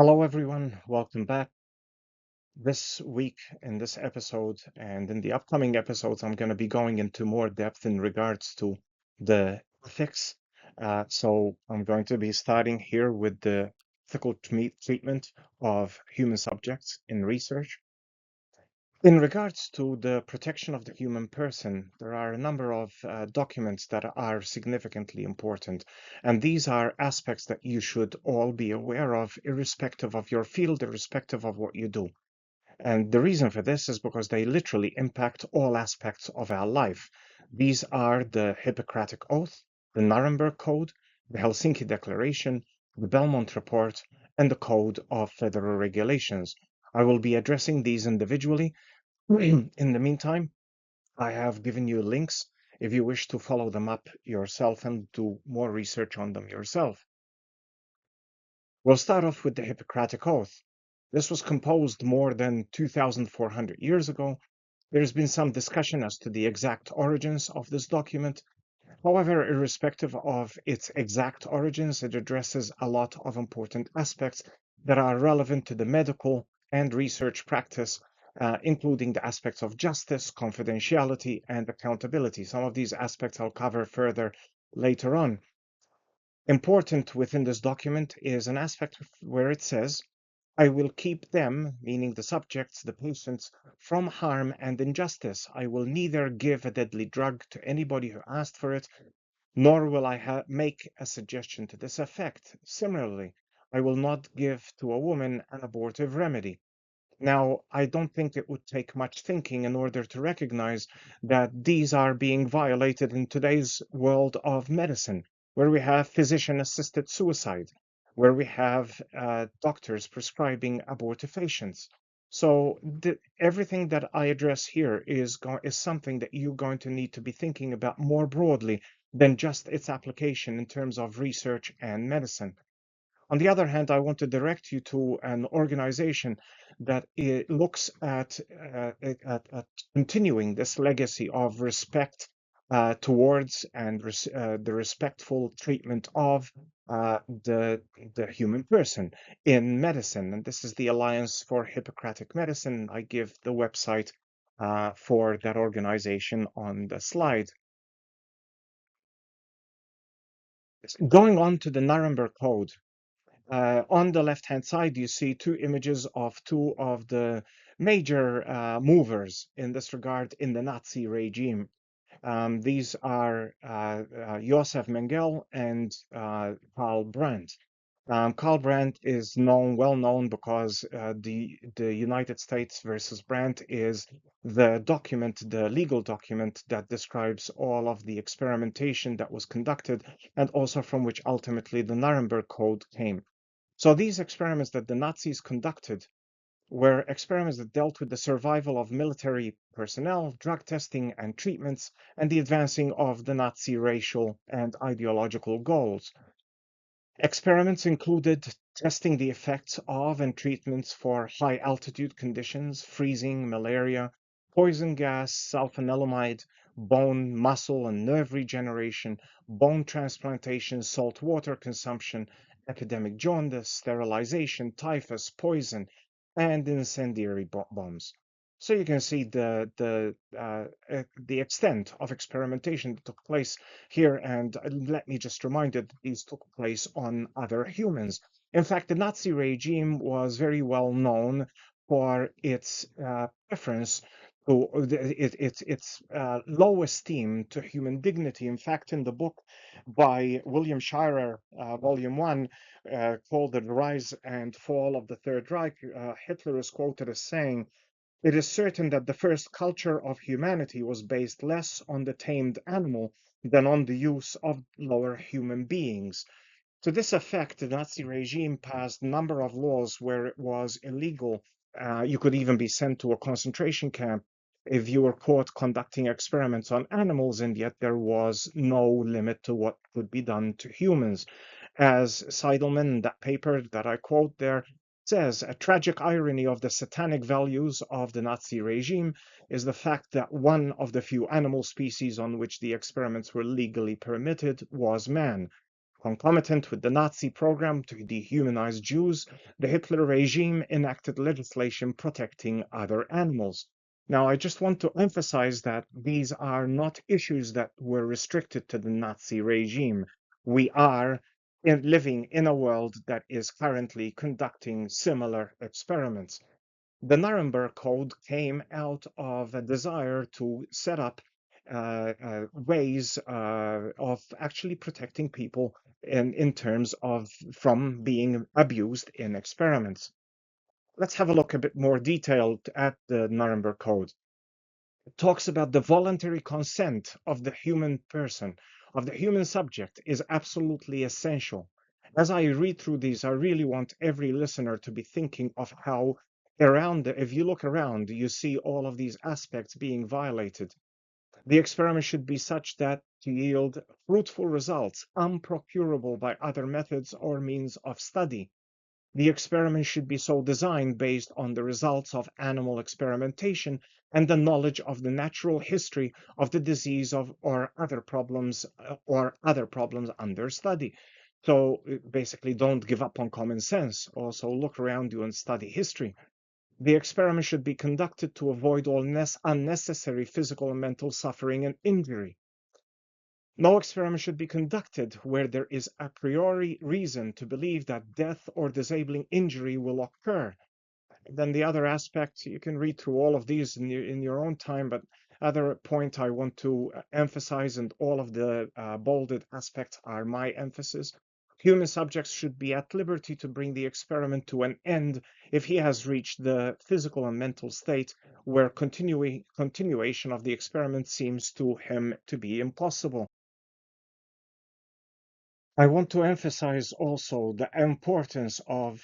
Hello, everyone. Welcome back. This week, in this episode, and in the upcoming episodes, I'm going to be going into more depth in regards to the ethics. So, I'm going to be starting here with the ethical treatment of human subjects in research. In regards to the protection of the human person, there are a number of documents that are significantly important, and these are aspects that you should all be aware of, irrespective of your field, irrespective of what you do. And the reason for this is because they literally impact all aspects of our life. These are the Hippocratic Oath, the Nuremberg Code, the Helsinki Declaration, the Belmont Report, and the Code of Federal Regulations. I will be addressing these individually. In the meantime, I have given you links if you wish to follow them up yourself and do more research on them yourself. We'll start off with the Hippocratic Oath. This was composed more than 2,400 years ago. There's been some discussion as to the exact origins of this document. However, irrespective of its exact origins, it addresses a lot of important aspects that are relevant to the medical and research practice, including the aspects of justice, confidentiality, and accountability. Some of these aspects I'll cover further later on. Important within this document is an aspect where it says, I will keep them, meaning the subjects, the patients, from harm and injustice. I will neither give a deadly drug to anybody who asked for it, nor will I make a suggestion to this effect. Similarly, I will not give to a woman an abortive remedy. Now, I don't think it would take much thinking in order to recognize that these are being violated in today's world of medicine, where we have physician-assisted suicide, where we have doctors prescribing abortifacients. So everything that I address here is something that you're going to need to be thinking about more broadly than just its application in terms of research and medicine. On the other hand, I want to direct you to an organization that looks at continuing this legacy of respect towards and the respectful treatment of the human person in medicine. And this is the Alliance for Hippocratic Medicine. I give the website for that organization on the slide. Going on to the Nuremberg Code. On the left-hand side, you see two images of two of the major movers in this regard in the Nazi regime. These are Josef Mengele and Karl Brandt. Karl Brandt is well known because the United States versus Brandt is the document, the legal document that describes all of the experimentation that was conducted and also from which ultimately the Nuremberg Code came. So these experiments that the Nazis conducted were experiments that dealt with the survival of military personnel, drug testing and treatments, and the advancing of the Nazi racial and ideological goals. Experiments included testing the effects of and treatments for high altitude conditions, freezing, malaria, poison gas, sulfanilamide, bone, muscle, and nerve regeneration, bone transplantation, salt water consumption, epidemic jaundice, sterilization, typhus, poison, and incendiary bombs. So you can see the extent of experimentation that took place here, and let me just remind you that these took place on other humans. In fact, the Nazi regime was very well known for its preference to its low esteem to human dignity. In fact, in the book by William Shirer, Volume 1, called The Rise and Fall of the Third Reich, Hitler is quoted as saying, it is certain that the first culture of humanity was based less on the tamed animal than on the use of lower human beings. To this effect, the Nazi regime passed a number of laws where it was illegal. You could even be sent to a concentration camp if you were caught conducting experiments on animals, and yet there was no limit to what could be done to humans. As Seidelman, in that paper that I quote there, says, a tragic irony of the satanic values of the Nazi regime is the fact that one of the few animal species on which the experiments were legally permitted was man. Concomitant with the Nazi program to dehumanize Jews, the Hitler regime enacted legislation protecting other animals. Now, I just want to emphasize that these are not issues that were restricted to the Nazi regime. We are living in a world that is currently conducting similar experiments. The Nuremberg Code came out of a desire to set up ways of actually protecting people in terms of from being abused in experiments. Let's have a look a bit more detailed at the Nuremberg Code. It talks about the voluntary consent of the human person, of the human subject, is absolutely essential. As I read through these, I really want every listener to be thinking of how if you look around, you see all of these aspects being violated. The experiment should be such that to yield fruitful results, unprocurable by other methods or means of study. The experiment should be so designed based on the results of animal experimentation and the knowledge of the natural history of the disease or other problems under study. So basically, don't give up on common sense. Also, look around you and study history. The experiment should be conducted to avoid all unnecessary physical and mental suffering and injury. No experiment should be conducted where there is a priori reason to believe that death or disabling injury will occur. Then the other aspect, you can read through all of these in your own time, but other point I want to emphasize, and all of the bolded aspects are my emphasis. Human subjects should be at liberty to bring the experiment to an end if he has reached the physical and mental state where continuation of the experiment seems to him to be impossible. I want to emphasize also the importance of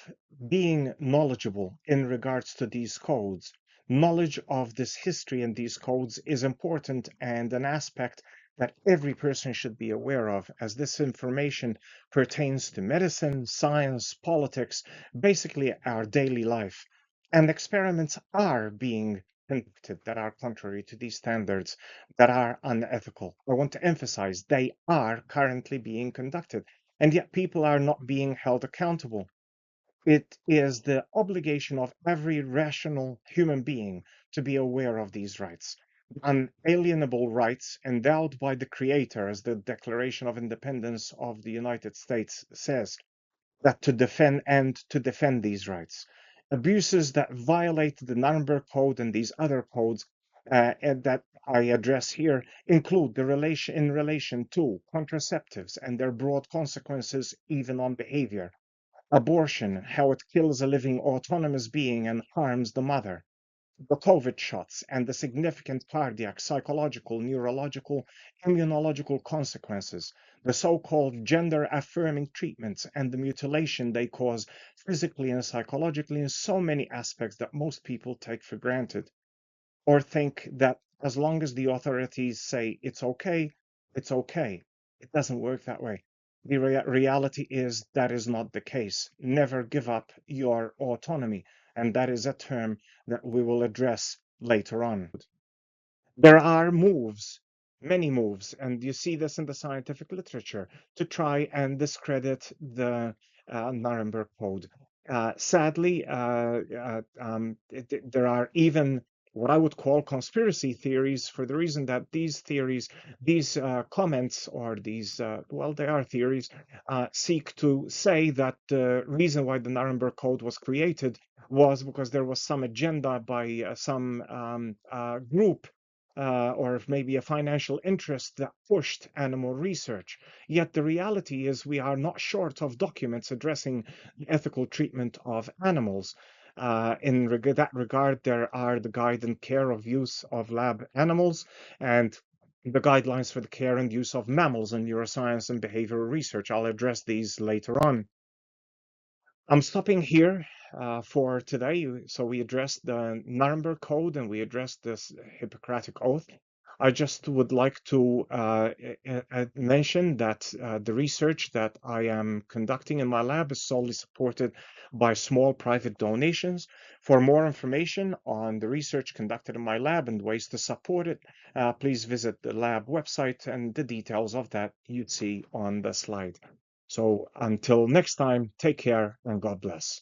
being knowledgeable in regards to these codes. Knowledge of this history and these codes is important and an aspect that every person should be aware of, as this information pertains to medicine, science, politics, basically our daily life. And experiments are being conducted that are contrary to these standards, that are unethical. I want to emphasize they are currently being conducted, and yet people are not being held accountable. It is the obligation of every rational human being to be aware of these rights. Unalienable rights endowed by the Creator, as the Declaration of Independence of the United States says, that to defend these rights. Abuses that violate the Nuremberg Code and these other codes and that I address here include in relation to contraceptives and their broad consequences even on behavior, abortion, how it kills a living autonomous being and harms the mother, the COVID shots and the significant cardiac, psychological, neurological, immunological consequences, the so-called gender-affirming treatments and the mutilation they cause physically and psychologically in so many aspects that most people take for granted, or think that as long as the authorities say it's okay, it's okay. It doesn't work that way. The reality is that is not the case. Never give up your autonomy. And that is a term that we will address later on. There are moves, many moves, and you see this in the scientific literature to try and discredit the Nuremberg Code. Sadly, there are even what I would call conspiracy theories for the reason that these theories, these comments, or these, well, they are theories, seek to say that the reason why the Nuremberg Code was created was because there was some agenda by some group or maybe a financial interest that pushed animal research. Yet the reality is we are not short of documents addressing the ethical treatment of animals. In that regard, there are the guide and care of use of lab animals and the guidelines for the care and use of mammals in neuroscience and behavioral research. I'll address these later on. I'm stopping here for today. So we addressed the Nuremberg Code and we addressed this Hippocratic Oath. I just would like to mention that the research that I am conducting in my lab is solely supported by small private donations. For more information on the research conducted in my lab and ways to support it, please visit the lab website, and the details of that you'd see on the slide. So until next time, take care and God bless.